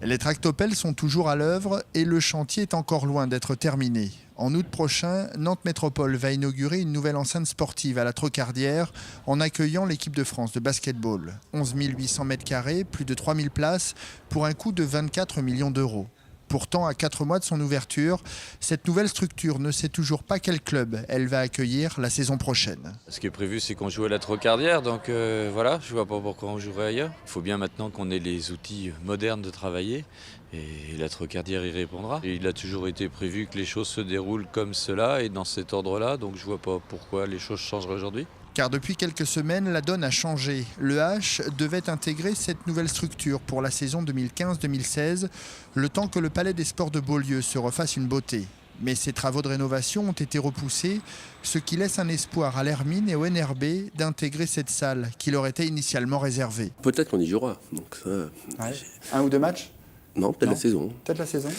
Les tractopelles sont toujours à l'œuvre et le chantier est encore loin d'être terminé. En août prochain, Nantes Métropole va inaugurer une nouvelle enceinte sportive à la Trocardière en accueillant l'équipe de France de basketball. 11 800 m², plus de 3000 places pour un coût de 24 millions d'euros. Pourtant, à 4 mois de son ouverture, cette nouvelle structure ne sait toujours pas quel club elle va accueillir la saison prochaine. Ce qui est prévu, c'est qu'on joue à la Trocardière, donc voilà, je ne vois pas pourquoi on jouerait ailleurs. Il faut bien maintenant qu'on ait les outils modernes de travailler et la Trocardière y répondra. Et il a toujours été prévu que les choses se déroulent comme cela et dans cet ordre-là, donc je ne vois pas pourquoi les choses changeraient aujourd'hui. Car depuis quelques semaines, la donne a changé. Le H devait intégrer cette nouvelle structure pour la saison 2015-2016, le temps que le Palais des Sports de Beaulieu se refasse une beauté. Mais ces travaux de rénovation ont été repoussés, ce qui laisse un espoir à l'Hermine et au NRB d'intégrer cette salle qui leur était initialement réservée. Peut-être qu'on y jouera. Donc ça, ouais. 1 ou 2 matchs? Non, peut-être la saison. Peut-être la saison.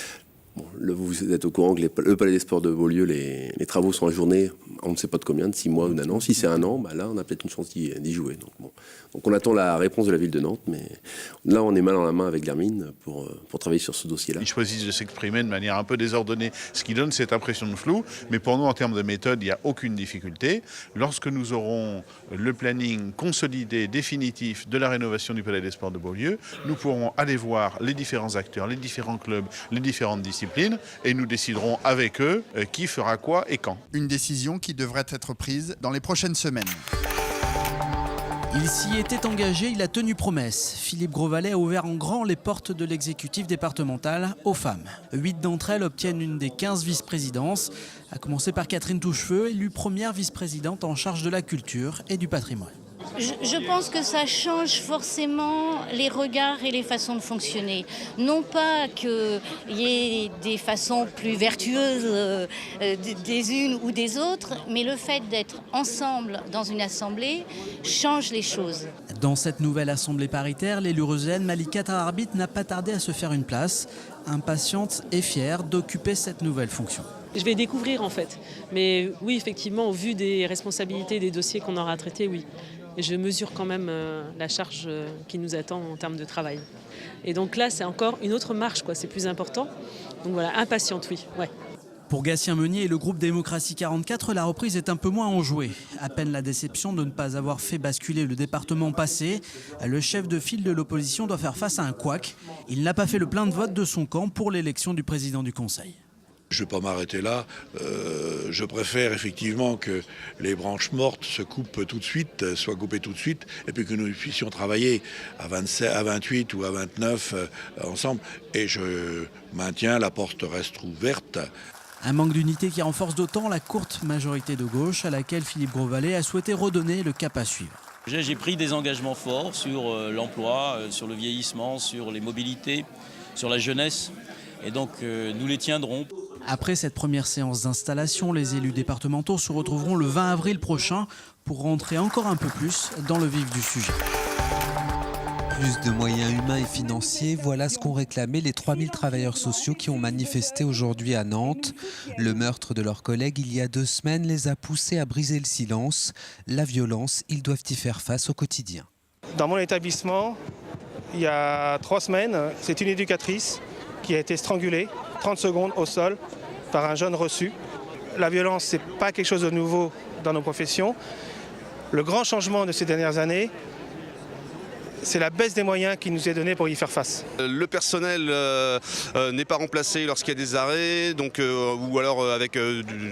Bon, là, vous êtes au courant que le Palais des Sports de Beaulieu, les travaux sont ajournés, on ne sait pas de combien, de 6 mois ou d'un an. Si c'est 1 an, bah là, on a peut-être une chance d'y jouer. Donc, bon. Donc on attend la réponse de la ville de Nantes, mais là, on est mal en la main avec l'Hermine pour travailler sur ce dossier-là. Ils choisissent de s'exprimer de manière un peu désordonnée, ce qui donne cette impression de flou. Mais pour nous, en termes de méthode, il n'y a aucune difficulté. Lorsque nous aurons le planning consolidé, définitif de la rénovation du Palais des Sports de Beaulieu, nous pourrons aller voir les différents acteurs, les différents clubs, les différentes disciplines, et nous déciderons avec eux qui fera quoi et quand. Une décision qui devrait être prise dans les prochaines semaines. Il s'y était engagé, il a tenu promesse. Philippe Grosvalet a ouvert en grand les portes de l'exécutif départemental aux femmes. 8 d'entre elles obtiennent une des 15 vice-présidences, à commencer par Catherine Touchefeu, élue première vice-présidente en charge de la culture et du patrimoine. Je pense que ça change forcément les regards et les façons de fonctionner. Non pas qu'il y ait des façons plus vertueuses des unes ou des autres, mais le fait d'être ensemble dans une assemblée change les choses. Dans cette nouvelle assemblée paritaire, l'élue reuséenne Malika Tararbit n'a pas tardé à se faire une place, impatiente et fière d'occuper cette nouvelle fonction. Je vais découvrir en fait. Mais oui, effectivement, au vu des responsabilités des dossiers qu'on aura traités, oui. Et je mesure quand même la charge qui nous attend en termes de travail. Et donc là, c'est encore une autre marche, quoi. C'est plus important. Donc voilà, impatiente, oui. Ouais. Pour Gatien Meunier et le groupe Démocratie 44, la reprise est un peu moins enjouée. À peine la déception de ne pas avoir fait basculer le département passé, le chef de file de l'opposition doit faire face à un couac. Il n'a pas fait le plein de vote de son camp pour l'élection du président du Conseil. Je ne vais pas m'arrêter là. Je préfère effectivement que les branches mortes se coupent tout de suite, soient coupées tout de suite, et puis que nous puissions travailler à 27, à 28 ou à 29 ensemble. Et je maintiens, la porte reste ouverte. Un manque d'unité qui renforce d'autant la courte majorité de gauche à laquelle Philippe Grosvalet a souhaité redonner le cap à suivre. J'ai pris des engagements forts sur l'emploi, sur le vieillissement, sur les mobilités, sur la jeunesse. Et donc nous les tiendrons. Après cette première séance d'installation, les élus départementaux se retrouveront le 20 avril prochain pour rentrer encore un peu plus dans le vif du sujet. Plus de moyens humains et financiers, voilà ce qu'ont réclamé les 3000 travailleurs sociaux qui ont manifesté aujourd'hui à Nantes. Le meurtre de leurs collègues il y a 2 semaines les a poussés à briser le silence. La violence, ils doivent y faire face au quotidien. Dans mon établissement, il y a 3 semaines, c'est une éducatrice qui a été strangulée 30 secondes au sol par un jeune reçu. La violence, ce n'est pas quelque chose de nouveau dans nos professions. Le grand changement de ces dernières années, c'est la baisse des moyens qui nous est donnée pour y faire face. Le personnel n'est pas remplacé lorsqu'il y a des arrêts, donc, ou alors avec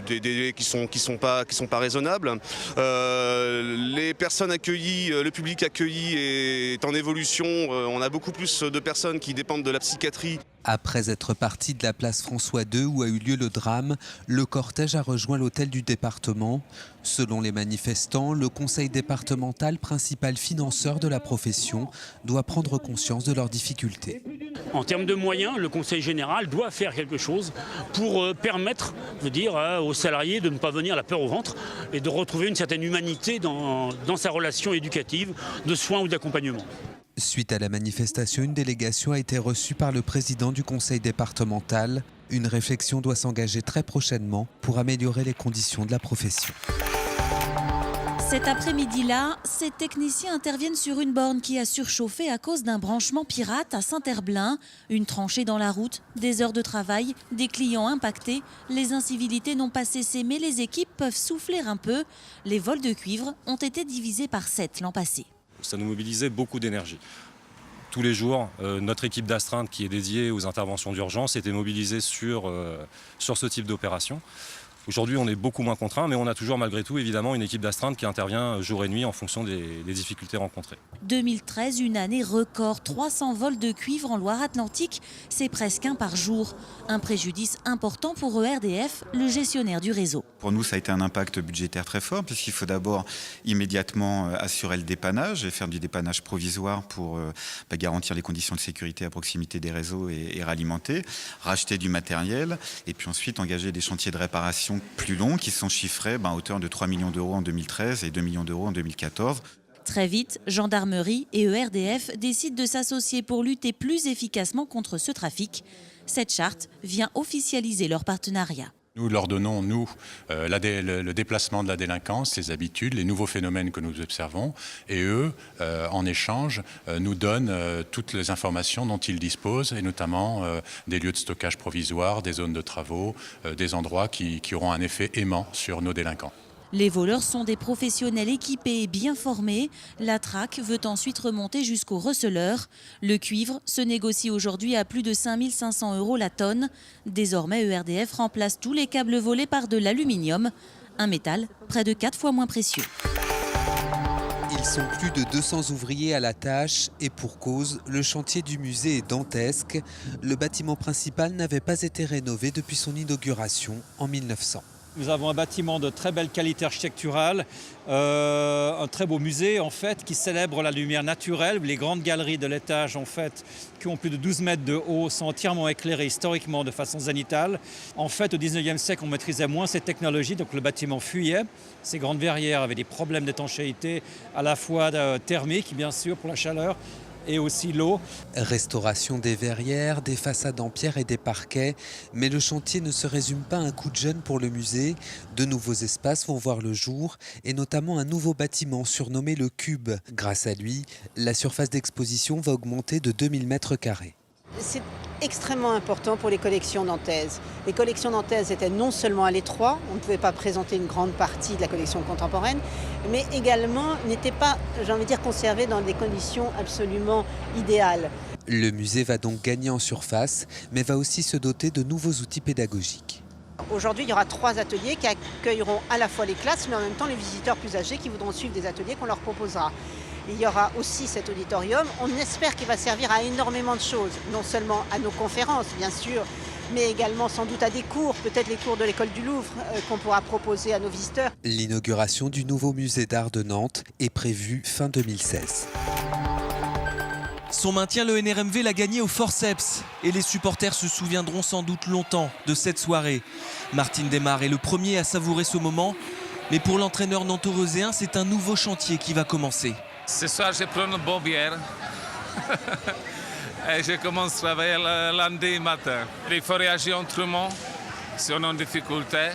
des délais qui sont pas raisonnables. Les personnes accueillies, le public accueilli est en évolution. On a beaucoup plus de personnes qui dépendent de la psychiatrie. Après être parti de la place François II où a eu lieu le drame, le cortège a rejoint l'hôtel du département. Selon les manifestants, le conseil départemental, principal financeur de la profession, doit prendre conscience de leurs difficultés. En termes de moyens, le conseil général doit faire quelque chose pour permettre, aux salariés de ne pas venir la peur au ventre et de retrouver une certaine humanité dans sa relation éducative, de soins ou d'accompagnement. Suite à la manifestation, une délégation a été reçue par le président du conseil départemental. Une réflexion doit s'engager très prochainement pour améliorer les conditions de la profession. Cet après-midi-là, ces techniciens interviennent sur une borne qui a surchauffé à cause d'un branchement pirate à Saint-Herblain. Une tranchée dans la route, des heures de travail, des clients impactés. Les incivilités n'ont pas cessé, mais les équipes peuvent souffler un peu. Les vols de cuivre ont été divisés par 7 l'an passé. Ça nous mobilisait beaucoup d'énergie. Tous les jours, notre équipe d'astreinte qui est dédiée aux interventions d'urgence était mobilisée sur ce type d'opération. Aujourd'hui, on est beaucoup moins contraint, mais on a toujours malgré tout évidemment une équipe d'astreinte qui intervient jour et nuit en fonction des difficultés rencontrées. 2013, une année record, 300 vols de cuivre en Loire-Atlantique, c'est presque un par jour. Un préjudice important pour ERDF, le gestionnaire du réseau. Pour nous, ça a été un impact budgétaire très fort, puisqu'il faut d'abord immédiatement assurer le dépannage et faire du dépannage provisoire pour garantir les conditions de sécurité à proximité des réseaux et ralimenter, racheter du matériel, et puis ensuite engager des chantiers de réparation plus longs qui sont chiffrés à hauteur de 3 millions d'euros en 2013 et 2 millions d'euros en 2014. Très vite, gendarmerie et ERDF décident de s'associer pour lutter plus efficacement contre ce trafic. Cette charte vient officialiser leur partenariat. Nous leur donnons, le déplacement de la délinquance, les habitudes, les nouveaux phénomènes que nous observons. Et eux, en échange, nous donnent toutes les informations dont ils disposent, et notamment des lieux de stockage provisoires, des zones de travaux, des endroits qui auront un effet aimant sur nos délinquants. Les voleurs sont des professionnels équipés et bien formés. La traque veut ensuite remonter jusqu'aux receleurs. Le cuivre se négocie aujourd'hui à plus de 5 500 € la tonne. Désormais, ERDF remplace tous les câbles volés par de l'aluminium, un métal près de 4 fois moins précieux. Ils sont plus de 200 ouvriers à la tâche et pour cause, le chantier du musée est dantesque. Le bâtiment principal n'avait pas été rénové depuis son inauguration en 1900. Nous avons un bâtiment de très belle qualité architecturale, un très beau musée en fait qui célèbre la lumière naturelle. Les grandes galeries de l'étage en fait qui ont plus de 12 mètres de haut sont entièrement éclairées historiquement de façon zénitale. En fait au 19e siècle on maîtrisait moins ces technologies donc le bâtiment fuyait. Ces grandes verrières avaient des problèmes d'étanchéité à la fois thermiques bien sûr pour la chaleur et aussi l'eau. Restauration des verrières, des façades en pierre et des parquets. Mais le chantier ne se résume pas à un coup de jeune pour le musée. De nouveaux espaces vont voir le jour et notamment un nouveau bâtiment surnommé le Cube. Grâce à lui, la surface d'exposition va augmenter de 2000 mètres carrés. C'est extrêmement important pour les collections nantaises. Les collections nantaises étaient non seulement à l'étroit, on ne pouvait pas présenter une grande partie de la collection contemporaine, mais également n'étaient pas, j'ai envie de dire, conservées dans des conditions absolument idéales. Le musée va donc gagner en surface, mais va aussi se doter de nouveaux outils pédagogiques. Aujourd'hui, il y aura 3 ateliers qui accueilleront à la fois les classes, mais en même temps les visiteurs plus âgés qui voudront suivre des ateliers qu'on leur proposera. Il y aura aussi cet auditorium. On espère qu'il va servir à énormément de choses, non seulement à nos conférences, bien sûr, mais également sans doute à des cours, peut-être les cours de l'école du Louvre qu'on pourra proposer à nos visiteurs. L'inauguration du nouveau musée d'art de Nantes est prévue fin 2016. Son maintien, le NRMV l'a gagné au forceps et les supporters se souviendront sans doute longtemps de cette soirée. Martin Desmar est le premier à savourer ce moment, mais pour l'entraîneur nanto-reuséen, c'est un nouveau chantier qui va commencer. Ce soir, je prends une bonne bière et je commence à travailler le lundi matin. Il faut réagir autrement si on est en difficulté.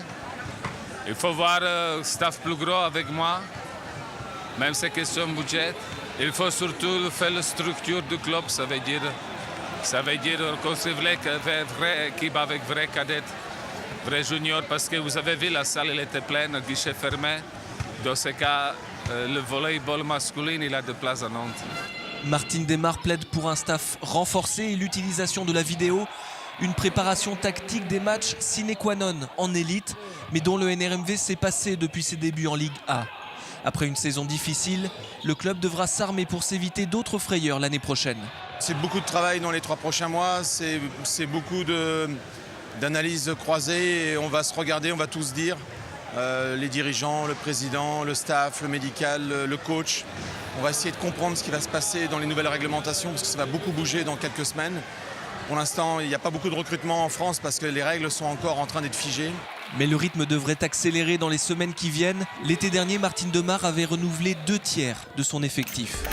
Il faut voir un staff plus gros avec moi, même si c'est question de budget. Il faut surtout faire la structure du club, ça veut dire construire une vraie équipe avec vrais cadets, vrais juniors, parce que vous avez vu, la salle elle était pleine, le guichet fermé. Dans ce cas, le volleyball masculin, il a de place à Nantes. Martin Desmar plaide pour un staff renforcé et l'utilisation de la vidéo, une préparation tactique des matchs sine qua non en élite, mais dont le NRMV s'est passé depuis ses débuts en Ligue A. Après une saison difficile, le club devra s'armer pour s'éviter d'autres frayeurs l'année prochaine. C'est beaucoup de travail dans les 3 prochains mois, c'est beaucoup d'analyses croisées et on va se regarder, on va tous dire, les dirigeants, le président, le staff, le médical, le coach. On va essayer de comprendre ce qui va se passer dans les nouvelles réglementations parce que ça va beaucoup bouger dans quelques semaines. Pour l'instant, il n'y a pas beaucoup de recrutement en France parce que les règles sont encore en train d'être figées. Mais le rythme devrait accélérer dans les semaines qui viennent. L'été dernier, Martin Desmar avait renouvelé 2 tiers de son effectif.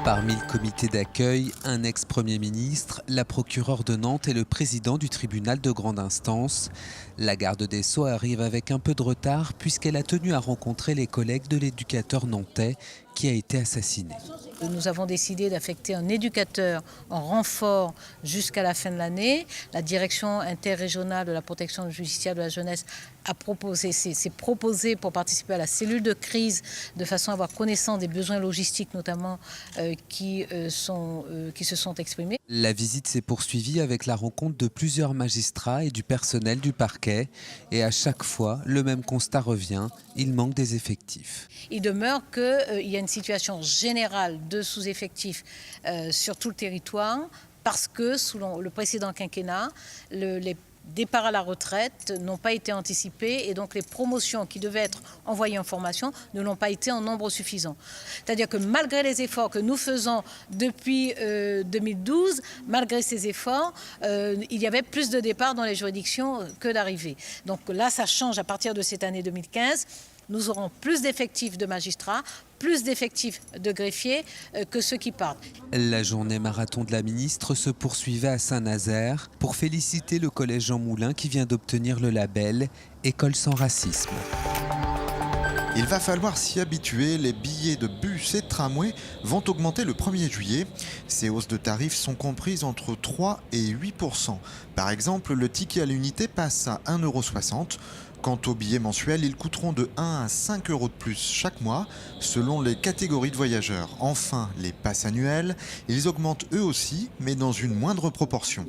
Parmi le comité d'accueil, un ex-premier ministre, la procureure de Nantes et le président du tribunal de grande instance. La garde des Sceaux arrive avec un peu de retard puisqu'elle a tenu à rencontrer les collègues de l'éducateur nantais qui a été assassiné. Nous avons décidé d'affecter un éducateur en renfort jusqu'à la fin de l'année. La direction interrégionale de la protection judiciaire de la jeunesse s'est proposée pour participer à la cellule de crise de façon à avoir connaissance des besoins logistiques notamment qui se sont exprimés. La visite s'est poursuivie avec la rencontre de plusieurs magistrats et du personnel du parquet. Et à chaque fois, le même constat revient, il manque des effectifs. Il demeure qu'il y a une situation générale de sous-effectifs sur tout le territoire parce que, sous le précédent quinquennat, les départs à la retraite n'ont pas été anticipés et donc les promotions qui devaient être envoyées en formation ne l'ont pas été en nombre suffisant. C'est-à-dire que malgré les efforts que nous faisons depuis 2012, malgré ces efforts, il y avait plus de départs dans les juridictions que d'arrivées. Donc là, ça change à partir de cette année 2015. Nous aurons plus d'effectifs de magistrats, plus d'effectifs de greffiers que ceux qui partent. La journée marathon de la ministre se poursuivait à Saint-Nazaire pour féliciter le collège Jean Moulin qui vient d'obtenir le label École sans racisme. Il va falloir s'y habituer, les billets de bus et de tramway vont augmenter le 1er juillet. Ces hausses de tarifs sont comprises entre 3 et 8%. Par exemple, le ticket à l'unité passe à 1,60 €. Quant aux billets mensuels, ils coûteront de 1 à 5 € de plus chaque mois, selon les catégories de voyageurs. Enfin, les passes annuelles, ils augmentent eux aussi, mais dans une moindre proportion.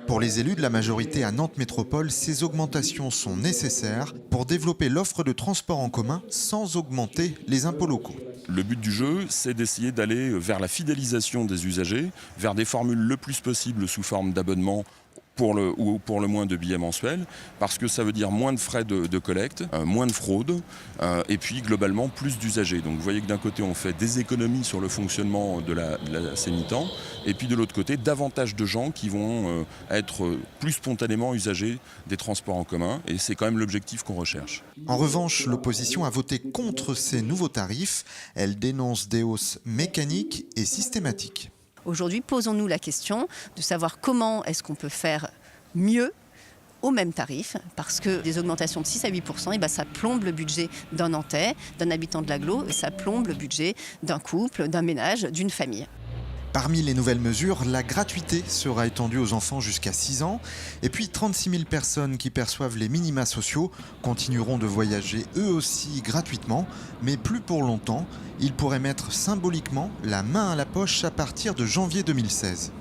Pour les élus de la majorité à Nantes Métropole, ces augmentations sont nécessaires pour développer l'offre de transport en commun sans augmenter les impôts locaux. Le but du jeu, c'est d'essayer d'aller vers la fidélisation des usagers, vers des formules le plus possible sous forme d'abonnement ou pour le moins de billets mensuels, parce que ça veut dire moins de frais de collecte, moins de fraude, et puis globalement plus d'usagers. Donc vous voyez que d'un côté on fait des économies sur le fonctionnement de la Sémitan, et puis de l'autre côté davantage de gens qui vont être plus spontanément usagers des transports en commun, et c'est quand même l'objectif qu'on recherche. En revanche, l'opposition a voté contre ces nouveaux tarifs. Elle dénonce des hausses mécaniques et systématiques. Aujourd'hui, posons-nous la question de savoir comment est-ce qu'on peut faire mieux au même tarif, parce que des augmentations de 6 à 8%, ça plombe le budget d'un Nantais, d'un habitant de l'agglo, et ça plombe le budget d'un couple, d'un ménage, d'une famille. Parmi les nouvelles mesures, la gratuité sera étendue aux enfants jusqu'à 6 ans. Et puis 36 000 personnes qui perçoivent les minima sociaux continueront de voyager eux aussi gratuitement, mais plus pour longtemps. Ils pourraient mettre symboliquement la main à la poche à partir de janvier 2016.